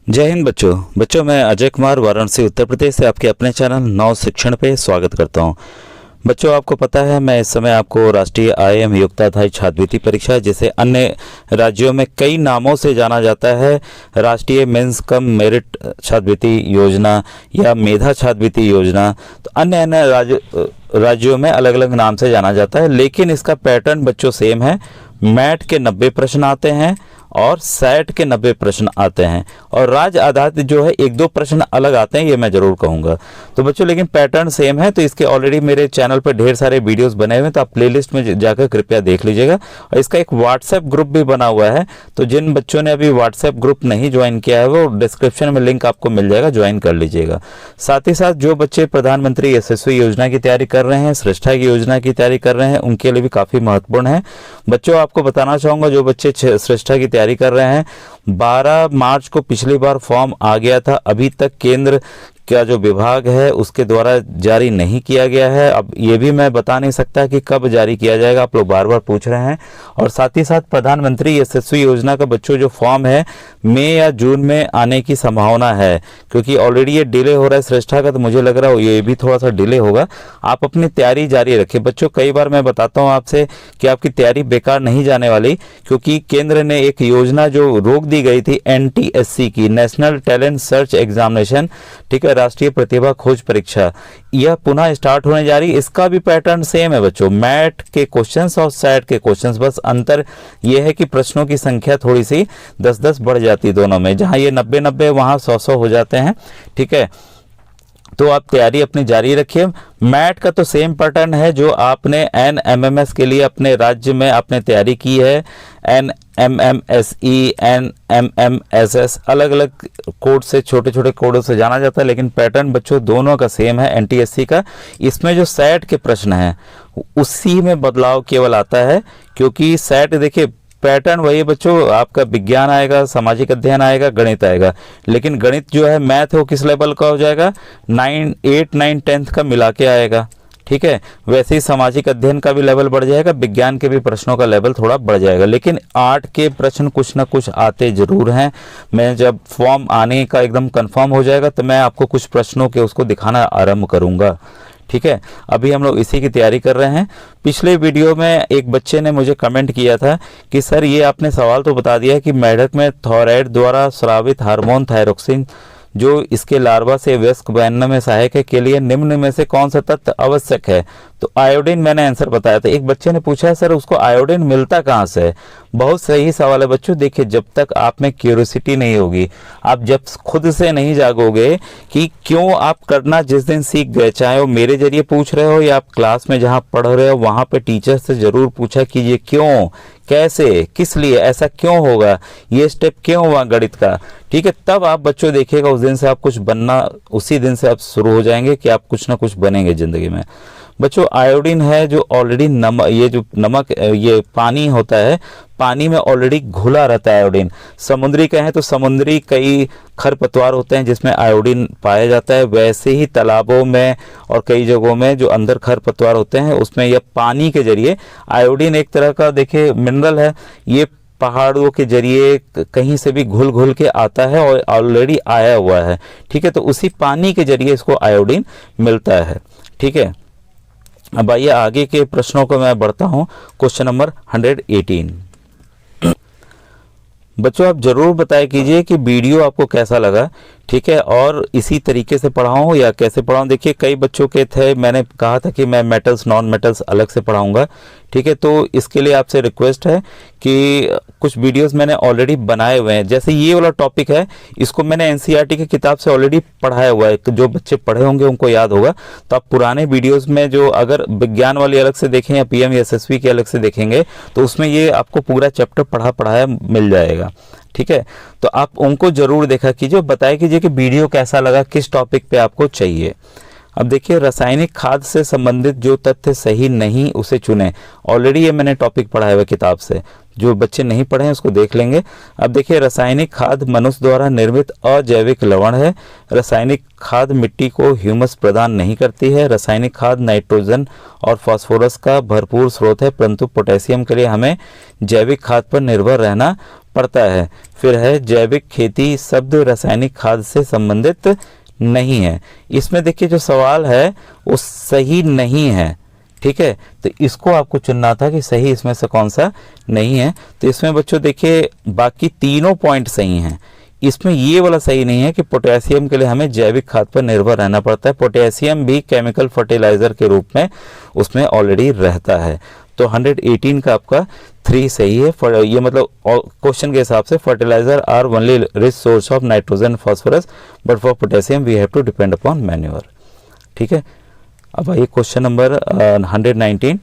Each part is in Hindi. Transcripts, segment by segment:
जय हिंद बच्चों मैं अजय कुमार वाराणसी उत्तर प्रदेश से आपके अपने चैनल नव शिक्षण पे स्वागत करता हूं। बच्चों आपको पता है मैं इस समय आपको राष्ट्रीय IIM योग्यताधारी छात्रवृत्ति परीक्षा जिसे अन्य राज्यों में कई नामों से जाना जाता है, राष्ट्रीय मेंस कम मेरिट छात्रवृत्ति योजना या मेधा छात्रवृत्ति योजना, तो अन्य अन्य राज्यों में अलग अलग नाम से जाना जाता है, लेकिन इसका पैटर्न बच्चों सेम है। मैट के 90 प्रश्न आते हैं और सेट के 90 प्रश्न आते हैं और राज्य आधारित जो है 1-2 प्रश्न अलग आते हैं, ये मैं जरूर कहूँगा। तो बच्चों लेकिन पैटर्न सेम है। तो इसके ऑलरेडी मेरे चैनल पर ढेर सारे वीडियोस बने हुए हैं, तो आप प्लेलिस्ट में जाकर कृपया देख लीजिएगा। और इसका एक व्हाट्सएप ग्रुप भी बना हुआ है, तो जिन बच्चों ने अभी व्हाट्सएप ग्रुप नहीं ज्वाइन किया है वो डिस्क्रिप्शन में लिंक आपको मिल जाएगा, ज्वाइन कर लीजिएगा। साथ ही साथ जो बच्चे प्रधानमंत्री यशस्वी योजना की तैयारी कर रहे हैं, श्रेष्ठा की योजना की तैयारी कर रहे हैं, उनके लिए भी काफ़ी महत्वपूर्ण है। बच्चों आपको बताना चाहूँगा, जो बच्चे श्रेष्ठा की तैयारी कर रहे हैं, 12 मार्च को पिछली बार फॉर्म आ गया था, अभी तक केंद्र का जो विभाग है उसके द्वारा जारी नहीं किया गया है। अब ये भी मैं बता नहीं सकता कि कब जारी किया जाएगा, आप लोग बार बार पूछ रहे हैं। और साथ ही साथ प्रधानमंत्री यशस्वी योजना का बच्चों जो फॉर्म है मई या जून में आने की संभावना है, क्योंकि ऑलरेडी ये डिले हो रहा है श्रेष्ठा का, तो मुझे लग रहा है ये भी थोड़ा सा डिले होगा। आप अपनी तैयारी जारी रखें बच्चों। कई बार मैं बताता हूँ आपसे कि आपकी तैयारी बेकार नहीं जाने वाली, क्योंकि केंद्र ने एक योजना जो रोक दी गई थी NTSC की, नेशनल टैलेंट सर्च एग्जामिनेशन, ठीक है, राष्ट्रीय प्रतिभा खोज परीक्षा, यह पुनः स्टार्ट होने जा रही है। इसका भी पैटर्न सेम है बच्चों, मैट के क्वेश्चंस और सेट के क्वेश्चंस, बस अंतर यह है कि प्रश्नों की संख्या थोड़ी सी 10-10 बढ़ जाती है दोनों में, जहां ये 90-90 वहां 100-100 हो जाते हैं, ठीक है। तो आप तैयारी अपनी जारी रखिए। मैट का तो सेम पैटर्न है जो आपने NMMS के लिए अपने राज्य में आपने तैयारी की है, NMMSE, NMMSS, अलग अलग कोड से, छोटे छोटे कोडों से जाना जाता है, लेकिन पैटर्न बच्चों दोनों का सेम है NTSC का। इसमें जो सेट के प्रश्न हैं उसी में बदलाव केवल आता है, क्योंकि सेट देखिए पैटर्न वही है बच्चों, आपका विज्ञान आएगा, सामाजिक अध्ययन आएगा, गणित आएगा, लेकिन गणित जो है मैथ वो किस लेवल का हो जाएगा, 8, 9, 10 का मिला के आएगा, ठीक है। वैसे ही सामाजिक अध्ययन का भी लेवल बढ़ जाएगा, विज्ञान के भी प्रश्नों का लेवल थोड़ा बढ़ जाएगा, लेकिन 8 के प्रश्न कुछ ना कुछ आते जरूर हैं। मैं जब फॉर्म आने का एकदम कंफर्म हो जाएगा तो मैं आपको कुछ प्रश्नों के उसको दिखाना आरंभ करूंगा, ठीक है। अभी हम लोग इसी की तैयारी कर रहे हैं। पिछले वीडियो में एक बच्चे ने मुझे कमेंट किया था कि सर ये आपने सवाल तो बता दिया कि मेढक में थायराइड द्वारा स्रावित हार्मोन थायरोक्सिन जो इसके लार्वा से वयस्क बनने में सहायक है के लिए निम्न में से कौन सा तत्व आवश्यक है। तो आयोडीन मैंने आंसर बताया था। एक बच्चे ने पूछा है सर उसको आयोडीन मिलता कहाँ से है। बहुत सही सवाल है बच्चों। देखिए जब तक आप में क्यूरियोसिटी नहीं होगी, आप जब खुद से नहीं जागोगे कि क्यों आप करना जिस दिन सीख गए, चाहे वो मेरे जरिए पूछ रहे हो या आप क्लास में जहाँ पढ़ रहे हो वहाँ पे टीचर से जरूर पूछा कीजिए क्यों, कैसे, किस लिए, ऐसा क्यों होगा, ये स्टेप क्यों हुआ गणित का, ठीक है। तब आप बच्चों देखिएगा उस दिन से आप कुछ बनना, उसी दिन से आप शुरू हो जाएंगे कि आप कुछ ना कुछ बनेंगे जिंदगी में। बच्चों आयोडीन है जो ऑलरेडी नमक, ये जो नमक ये पानी होता है, पानी में ऑलरेडी घुला रहता है आयोडीन। समुद्री कहें तो समुद्री कई खरपतवार होते हैं जिसमें आयोडीन पाया जाता है, वैसे ही तालाबों में और कई जगहों में जो अंदर खरपतवार होते हैं उसमें यह पानी के जरिए आयोडीन एक तरह का देखिए मिनरल है, ये पहाड़ों के जरिए कहीं से भी घुल घुल के आता है और ऑलरेडी आया हुआ है, ठीक है। तो उसी पानी के जरिए इसको आयोडीन मिलता है, ठीक है। अब आइए आगे के प्रश्नों को मैं बढ़ता हूं। Question number 118। बच्चों आप जरूर बताया कीजिए कि वीडियो आपको कैसा लगा, ठीक है, और इसी तरीके से पढ़ाऊं या कैसे पढ़ाऊं। देखिए कई बच्चों के थे, मैंने कहा था कि मैं मेटल्स नॉन मेटल्स अलग से पढ़ाऊंगा, ठीक है। तो इसके लिए आपसे रिक्वेस्ट है कि कुछ वीडियोस मैंने ऑलरेडी बनाए हुए हैं। जैसे ये वाला टॉपिक है, इसको मैंने NCERT की किताब से ऑलरेडी पढ़ाया हुआ है, जो बच्चे पढ़े होंगे उनको याद होगा। तो आप पुराने वीडियोस में जो अगर विज्ञान वाली अलग से देखें या PM SSV की अलग से देखेंगे तो उसमें ये आपको पूरा चैप्टर पढ़ाया मिल जाएगा, ठीक है। तो आप उनको जरूर देखा कीजिए, बताया कीजिए कि वीडियो कैसा लगा, किस टॉपिक पे आपको चाहिए। अब देखिए रासायनिक खाद से संबंधित जो तथ्य सही नहीं उसे चुने, ऑलरेडी ये मैंने टॉपिक पढ़ाया हुआ किताब से, जो बच्चे नहीं पढ़े हैं उसको देख लेंगे। अब देखिए रासायनिक खाद मनुष्य द्वारा निर्मित अजैविक लवण है। रासायनिक खाद मिट्टी को ह्यूमस प्रदान नहीं करती है। रासायनिक खाद नाइट्रोजन और फास्फोरस का भरपूर स्रोत है, परंतु पोटेशियम के लिए हमें जैविक खाद पर निर्भर रहना पड़ता है। फिर है जैविक खेती शब्द रासायनिक खाद से संबंधित नहीं है। इसमें देखिए जो सवाल है वो सही नहीं है, ठीक है, तो इसको आपको चुनना था कि सही इसमें से कौन सा नहीं है। तो इसमें बच्चों देखिए बाकी तीनों पॉइंट सही हैं, इसमें ये वाला सही नहीं है कि पोटेशियम के लिए हमें जैविक खाद पर निर्भर रहना पड़ता है। पोटेशियम भी केमिकल फर्टिलाइजर के रूप में उसमें ऑलरेडी रहता है। तो 118 का आपका 3 सही है। ये मतलब क्वेश्चन के हिसाब से fertiliser are only rich source of nitrogen phosphorus but for potassium we have to depend upon manure, ठीक है। अब आइए क्वेश्चन नंबर 119।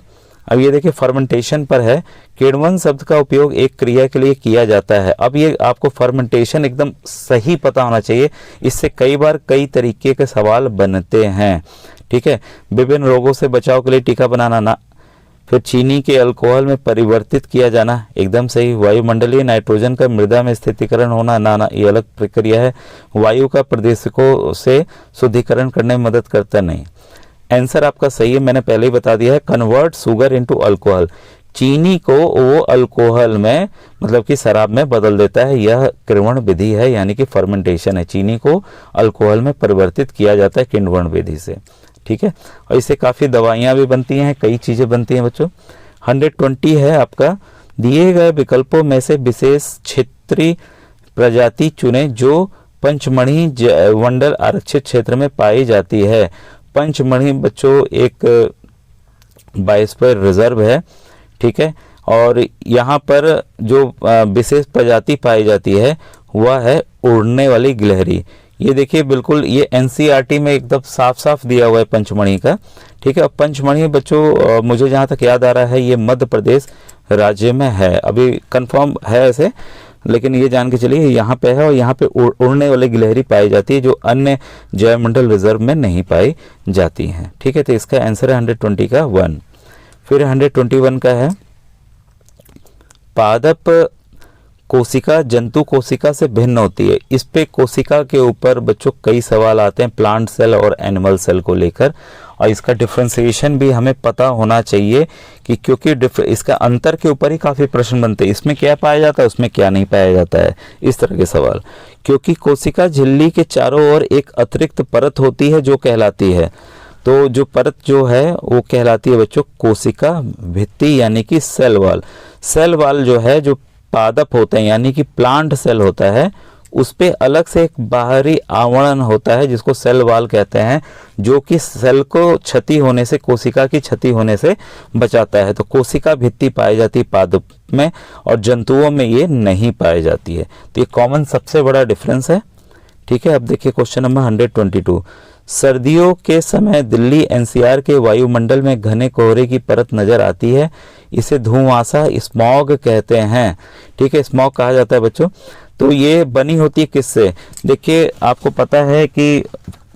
अब ये देखिए फर्मेंटेशन पर है। किण्वन शब्द का उपयोग एक क्रिया के लिए किया जाता है। अब ये आपको फर्मेंटेशन एकदम सही पता होना चाहिए, इससे कई बार कई तरीके के सवाल बनते हैं, ठीक है। विभिन्न रोगों से बचाव के लिए टीका बनाना ना, फिर चीनी के अल्कोहल में परिवर्तित किया जाना, एकदम सही। वायुमंडलीय नाइट्रोजन का मृदा में स्थितीकरण होना ना, ये अलग प्रक्रिया है। वायु का प्रदेशकों से शुद्धिकरण करने में मदद करता नहीं। आंसर आपका सही है, मैंने पहले ही बता दिया है। कन्वर्ट शुगर इनटू अल्कोहल, चीनी को वो अल्कोहल में मतलब कि शराब में बदल देता है, यह किण्वन विधि है, यानी कि फर्मेंटेशन है। चीनी को अल्कोहल में परिवर्तित किया जाता है किण्वन विधि से, ठीक है। और इससे काफ़ी दवाइयाँ भी बनती हैं, कई चीज़ें बनती हैं बच्चों। 120 है आपका, दिए गए विकल्पों में से विशेष क्षेत्रीय प्रजाति चुने जो पंचमढ़ी मंडल आरक्षित क्षेत्र में पाई जाती है। पंचमढ़ी बच्चों एक बायोस्फीयर रिजर्व है, ठीक है, और यहाँ पर जो विशेष प्रजाति पाई जाती है वह है उड़ने वाली गिलहरी। ये देखिए बिल्कुल ये एनसीईआरटी में एकदम साफ साफ दिया हुआ है पंचमढ़ी का, ठीक है। और पंचमढ़ी बच्चों मुझे जहाँ तक याद आ रहा है ये मध्य प्रदेश राज्य में है, अभी कंफर्म है ऐसे, लेकिन ये जान के चलिए यहाँ पे है। और यहाँ पे उड़ने वाली गिलहरी पाई जाती है जो अन्य जैवमंडल रिजर्व में नहीं पाई जाती हैं, ठीक है। तो इसका आंसर है 120 का 1। फिर 121 का है, पादप कोशिका जंतु कोशिका से भिन्न होती है। इस पे कोशिका के ऊपर बच्चों कई सवाल आते हैं प्लांट सेल और एनिमल सेल को लेकर, और इसका डिफ्रेंसिएशन भी हमें पता होना चाहिए कि क्योंकि इसका अंतर के ऊपर ही काफ़ी प्रश्न बनते हैं, इसमें क्या पाया जाता है उसमें क्या नहीं पाया जाता है, इस तरह के सवाल। क्योंकि कोशिका झिल्ली के चारों ओर एक अतिरिक्त परत होती है जो कहलाती है, तो जो परत जो है वो कहलाती है बच्चों कोशिका भित्ति, यानी कि सेल वाल। सेल वाल जो है जो पादप होते हैं यानी कि प्लांट सेल होता है, उस पे अलग से एक बाहरी आवरण होता है जिसको सेल वाल कहते हैं, जो कि सेल को क्षति होने से, कोशिका की क्षति होने से बचाता है। तो कोशिका भित्ति पाई जाती है पादप में और जंतुओं में ये नहीं पाई जाती है। तो ये कॉमन सबसे बड़ा डिफरेंस है, ठीक है। अब देखिए क्वेश्चन नंबर 122। सर्दियों के समय दिल्ली एनसीआर के वायुमंडल में घने कोहरे की परत नजर आती है, इसे धुआंसा स्मॉग कहते हैं, ठीक है। स्मॉग कहा जाता है बच्चों। तो ये बनी होती है किससे? देखिए आपको पता है कि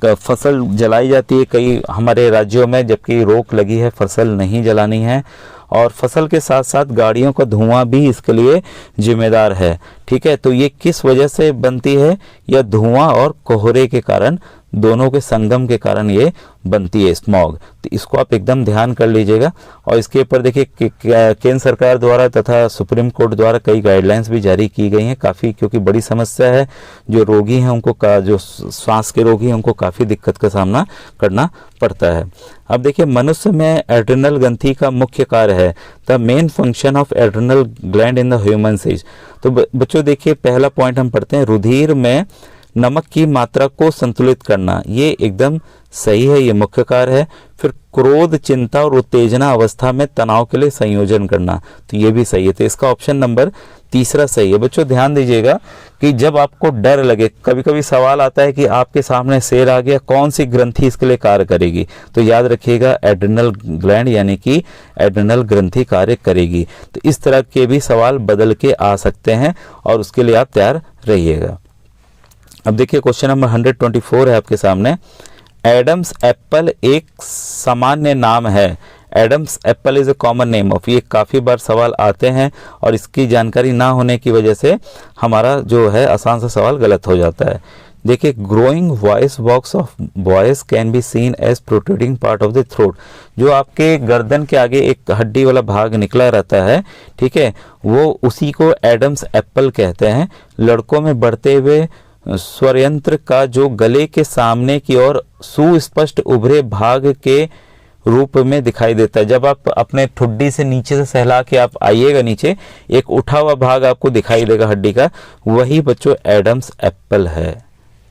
फसल जलाई जाती है कई हमारे राज्यों में, जबकि रोक लगी है फसल नहीं जलानी है, और फसल के साथ साथ गाड़ियों का धुआं भी इसके लिए जिम्मेदार है, ठीक है। तो ये किस वजह से बनती है? यह धुआं और कोहरे के कारण, दोनों के संगम के कारण ये बनती है स्मॉग। तो इसको आप एकदम ध्यान कर लीजिएगा। और इसके ऊपर देखिए केंद्र सरकार द्वारा तथा सुप्रीम कोर्ट द्वारा कई गाइडलाइंस भी जारी की गई हैं काफ़ी, क्योंकि बड़ी समस्या है। जो रोगी हैं उनको जो श्वास के रोगी हैं उनको काफ़ी दिक्कत का सामना करना पड़ता है। अब देखिए मनुष्य में एड्रिनल ग्रंथि का मुख्य कार्य है, the main function of adrenal gland in the human age. तो बच्चों देखिए पहला पॉइंट हम पढ़ते हैं, रुधिर में नमक की मात्रा को संतुलित करना, ये एकदम सही है, ये मुख्य कार्य है। फिर क्रोध, चिंता और उत्तेजना अवस्था में तनाव के लिए संयोजन करना, तो ये भी सही है। तो इसका ऑप्शन नंबर तीसरा सही है। बच्चों ध्यान दीजिएगा कि जब आपको डर लगे, कभी कभी सवाल आता है कि आपके सामने शेर आ गया, कौन सी ग्रंथि इसके लिए कार्य करेगी, तो याद रखिएगा एड्रिनल ग्लैंड यानी कि एड्रिनल ग्रंथि कार्य करेगी। तो इस तरह के भी सवाल बदल के आ सकते हैं और उसके लिए आप तैयार रहिएगा। अब देखिए क्वेश्चन नंबर 124 है आपके सामने। एडम्स एप्पल एक सामान्य नाम है। Adam's apple is a common name of, ये काफ़ी बार सवाल आते हैं और इसकी जानकारी ना होने की वजह से हमारा जो है आसान सा सवाल गलत हो जाता है। देखिए, growing voice box of voice can be seen as protruding part of the throat, जो आपके गर्दन के आगे एक हड्डी वाला भाग निकला रहता है, ठीक है, वो उसी को एडम्स एप्पल कहते हैं। लड़कों में बढ़ते हुए स्वर यंत्र का जो गले के सामने की ओर सुस्पष्ट उभरे भाग के रूप में दिखाई देता है। जब आप अपने ठुड्डी से नीचे से सहला के आप आइएगा नीचे, एक उठा हुआ भाग आपको दिखाई देगा हड्डी का, वही बच्चों एडम्स एप्पल है,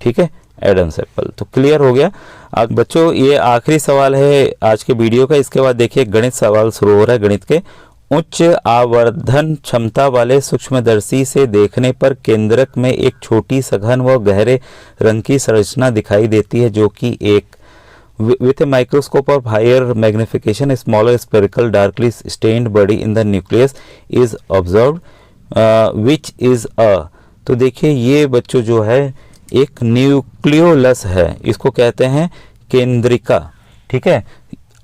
ठीक है, एडम्स एप्पल। तो क्लियर हो गया। अब बच्चों ये आखिरी सवाल है आज के वीडियो का, इसके बाद देखिए गणित सवाल शुरू हो रहा है। गणित के, उच्च आवर्धन क्षमता वाले सूक्ष्मदर्शी से देखने पर केंद्रक में एक छोटी सघन व गहरे रंग की संरचना दिखाई देती है, जो कि एक with a microscope of higher magnification a smaller spherical darkly stained body in the nucleus is observed, which is a, तो देखिए ये बच्चों जो है एक न्यूक्लियोलस है, इसको कहते हैं केंद्रिका, ठीक है।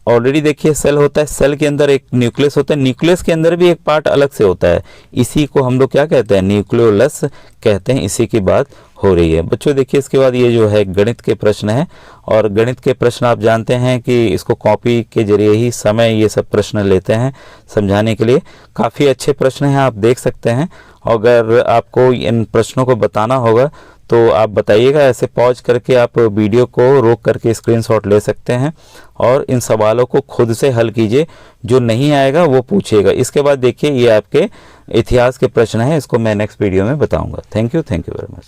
ऑलरेडी देखिए सेल होता है, सेल के अंदर एक न्यूक्लियस होता है, न्यूक्लियस के अंदर भी एक पार्ट अलग से होता है, इसी को हम लोग क्या कहते हैं, न्यूक्लियोलस कहते हैं। इसी की बात हो रही है बच्चों। देखिए इसके बाद ये जो है गणित के प्रश्न है, और गणित के प्रश्न आप जानते हैं कि इसको कॉपी के जरिए ही समय ये सब प्रश्न लेते हैं समझाने के लिए। काफ़ी अच्छे प्रश्न हैं, आप देख सकते हैं। अगर आपको इन प्रश्नों को बताना होगा तो आप बताइएगा, ऐसे पॉज करके आप वीडियो को रोक करके स्क्रीनशॉट ले सकते हैं और इन सवालों को खुद से हल कीजिए। जो नहीं आएगा वो पूछिएगा। इसके बाद देखिए ये आपके इतिहास के प्रश्न हैं, इसको मैं नेक्स्ट वीडियो में बताऊंगा। Thank you very much.